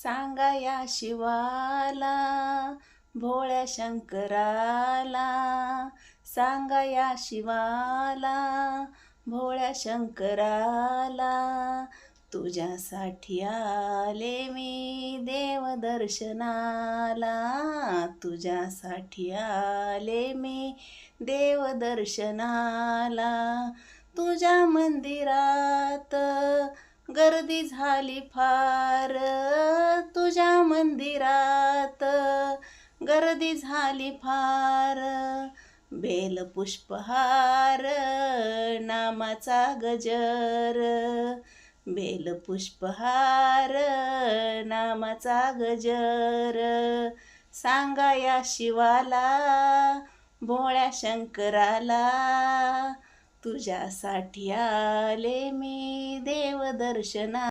सांगा या शिवाला, भोळ्या शंकराला. सांगा या शिवाला, भोळ्या शंकराला. तुझ्यासाठी आले मी देवदर्शनाला. तुझ्यासाठी आले मी देवदर्शनाला. तुझ्या मंदिरात गर्दी झाली फार. तुझ्या मंदिरात गर्दी झाली फार. बेलपुष्पहार नामाचा गजर. बेलपुष्पहार नामाचा गजर. सांगा या शिवाला, भोळ्या शंकराला. तुझ्यासाठी आले मी देवदर्शना.